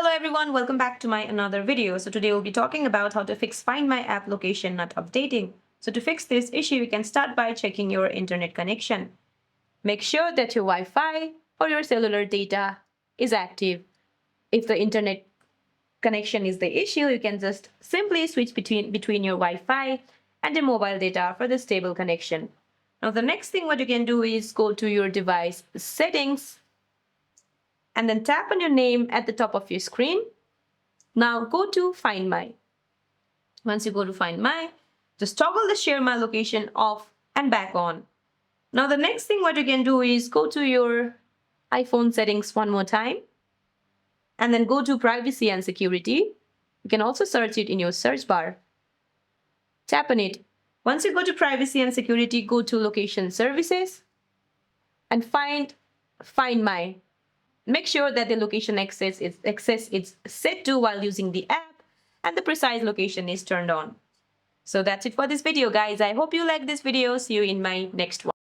Hello everyone, welcome back to my another video. So today we'll be talking about how to fix Find My app location not updating. So to fix this issue, you can start by checking your internet connection. Make sure that your Wi-Fi or your cellular data is active. If the internet connection is the issue, you can just simply switch between your Wi-Fi and your mobile data for the stable connection. Now the next thing what you can do is go to your device settings and then tap on your name at the top of your screen. Now go to Find My. Once you go to Find My, just toggle the Share My Location off and back on. Now the next thing what you can do is go to your iPhone settings one more time and then go to Privacy and Security. You can also search it in your search bar. Tap on it. Once you go to Privacy and Security, go to Location Services and find My. Make sure that the location access is set to while using the app and the precise location is turned on. So that's it for this video, guys. I hope you like this video. See you in my next one.